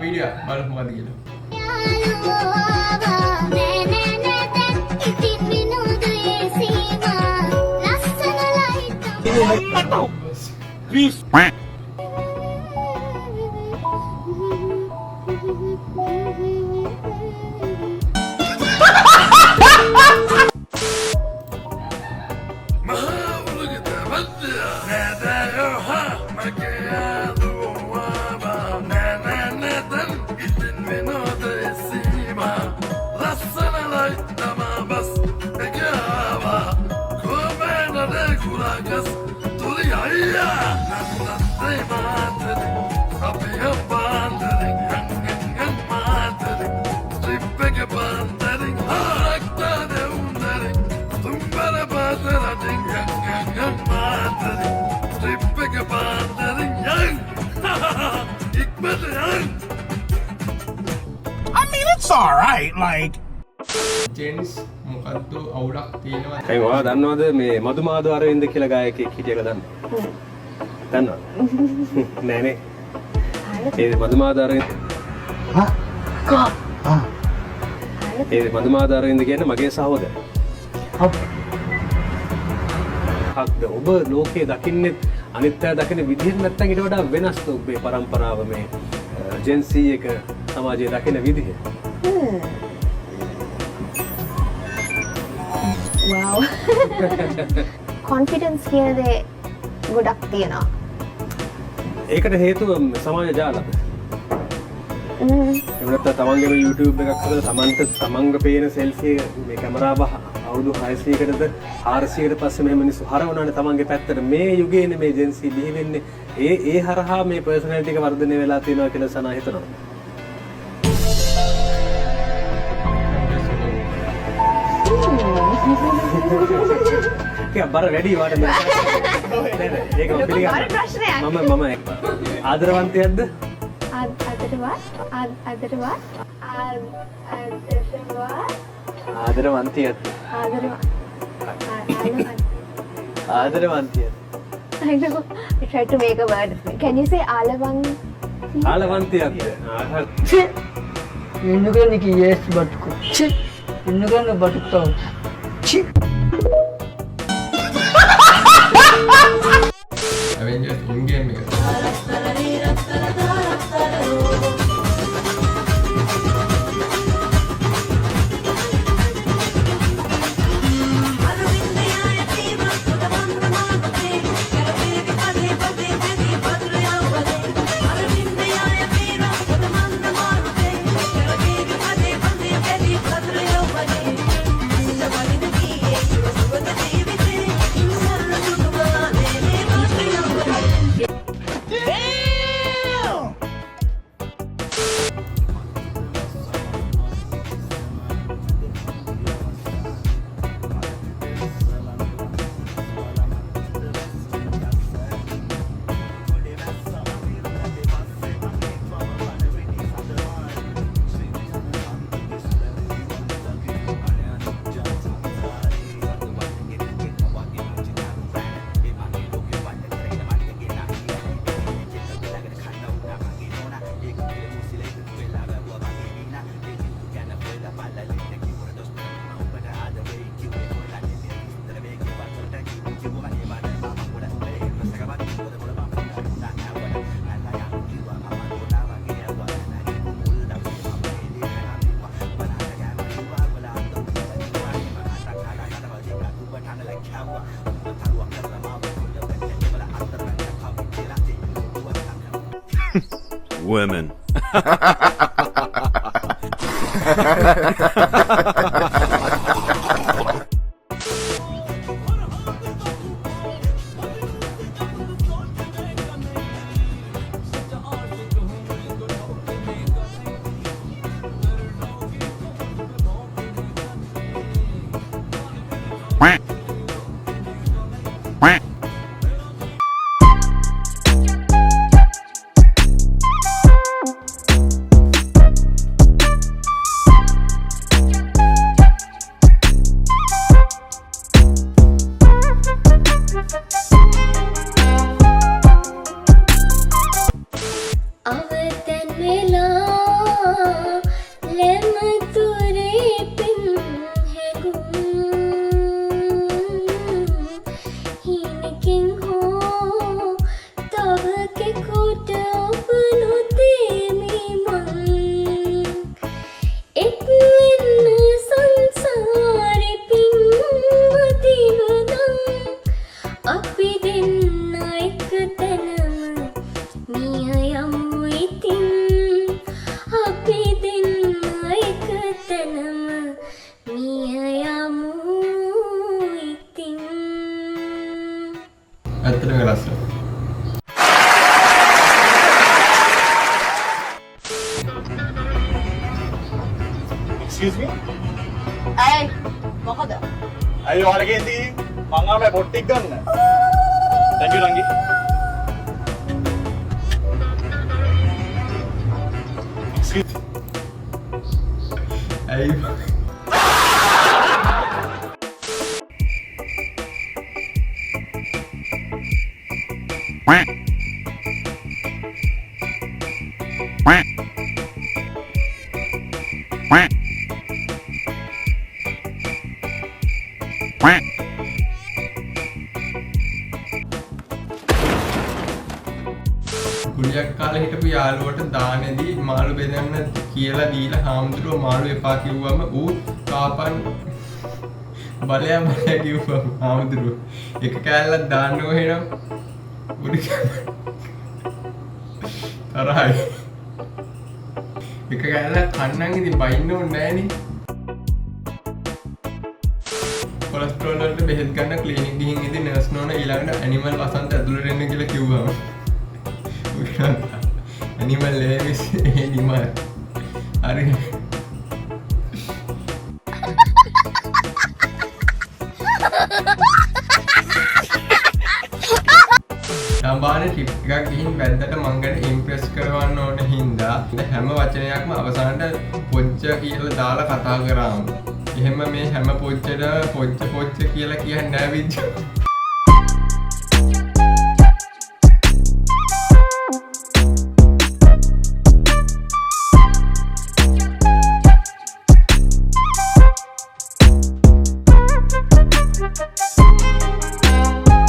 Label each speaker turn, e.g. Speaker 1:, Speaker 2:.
Speaker 1: Video බලමු මොකද කියලා.
Speaker 2: Please.
Speaker 3: I mean, it's all right. Like,
Speaker 1: gents මොකද්ද අවුලක් තියෙනවා.
Speaker 4: ඒ ඔයා දන්නවද මේ මදුමාදු අරවින්ද කියලා ගායකයෙක් හිටියලා දන්නවද? දන්නවද? නෑ නේ. ඒ මදුමාදු අරවින්ද ඒ මදුමාදු අරවින්ද කියන්නේ මගේ සහෝදරයා. හක්ද ඔබ ලෝකේ දකින්නේ අනිත්‍ය දකින්න විදිහ නැත්තම් ඊට වඩා වෙනස්ද ඔබේ પરම්පරාව මේ ජෙන්සී එක සමාජයේ දකින්න විදිහ?
Speaker 5: wow confidence කියන දේ ගොඩක් තියෙනවා.
Speaker 4: ඒකට හේතුව සමාජ ජාලද? එවනත් තමන්ගේ YouTube එකක් හදලා තමන්ගේ පේන සෙල්ෆි මේ කැමරාව අවුරුදු 600කටද 400කට පස්සේ මේ මිනිස්සු හරවනවානේ තමන්ගේ පැත්තට. මේ යුගයේනේ මේ ජෙන්සී බිහි වෙන්නේ. ඒ හරහා මේ පර්සනැලිටි එක වර්ධනය වෙලා තියෙනවා කියලා සනා හිතනවා. බර වැඩි වාට ඒක පිළිගන්න මම ආදරවන්තයක්ද? ආදරවන්තියක්ද? ආදරවන්තියක්ද?
Speaker 5: I know. I tried to make a word. Can you say alavanti?
Speaker 4: ආලවන්තියක්ද?
Speaker 6: ఎందుకని yes బతుకు ఎందుకని బతుకుతావు
Speaker 1: Avengers Endgame එක.
Speaker 2: Women.
Speaker 1: ඇත්තටම ලස්සන.
Speaker 2: Excuse me?
Speaker 5: ඇයි මොකද?
Speaker 2: අයියෝ ඔයාලගෙන්දී මං ආවේ පොට්ටික් ගන්න. Thank you නංගි. Excuse me.
Speaker 1: ඇයි ගුලියක් කාලේ හිටපු යාළුවට දානේදී මාළු බෙදන්න කියලා දීලා හාමුදුරුවෝ මාළු එපා කිව්වම ඌ කාපන් බලයන් කිව්වම හාමුදුරුවෝ එක කෑල්ලක් දාන්නකෝ එහෙනම් උඩ තරහයි එක කෑල්ලක් කන්නම් ඉතින් බයින්න ඕනේ නෑනේ කොලෙස්ටරෝල් වලට බෙහෙත් ගන්න ක්ලිනික් ගිහින් ඉතින් නර්ස් නෝනා ඊළඟට ඇනිමල් වසන්ත ඇතුළට එන්න කියලා කිව්වම animal levis animal hari සම්බාන ටිප් එකක් ගිහින් වැද්දට මං ගැන ඉම්ප්‍රෙස් කරවන්න ඕන හින්දා හැම වචනයක්ම අවසානට පොච්ච කියලා දාලා කතා කරාම එහෙම මේ හැම පොච්චට පොච්ච කියලා කියන්නේ නෑ විද්‍යෝ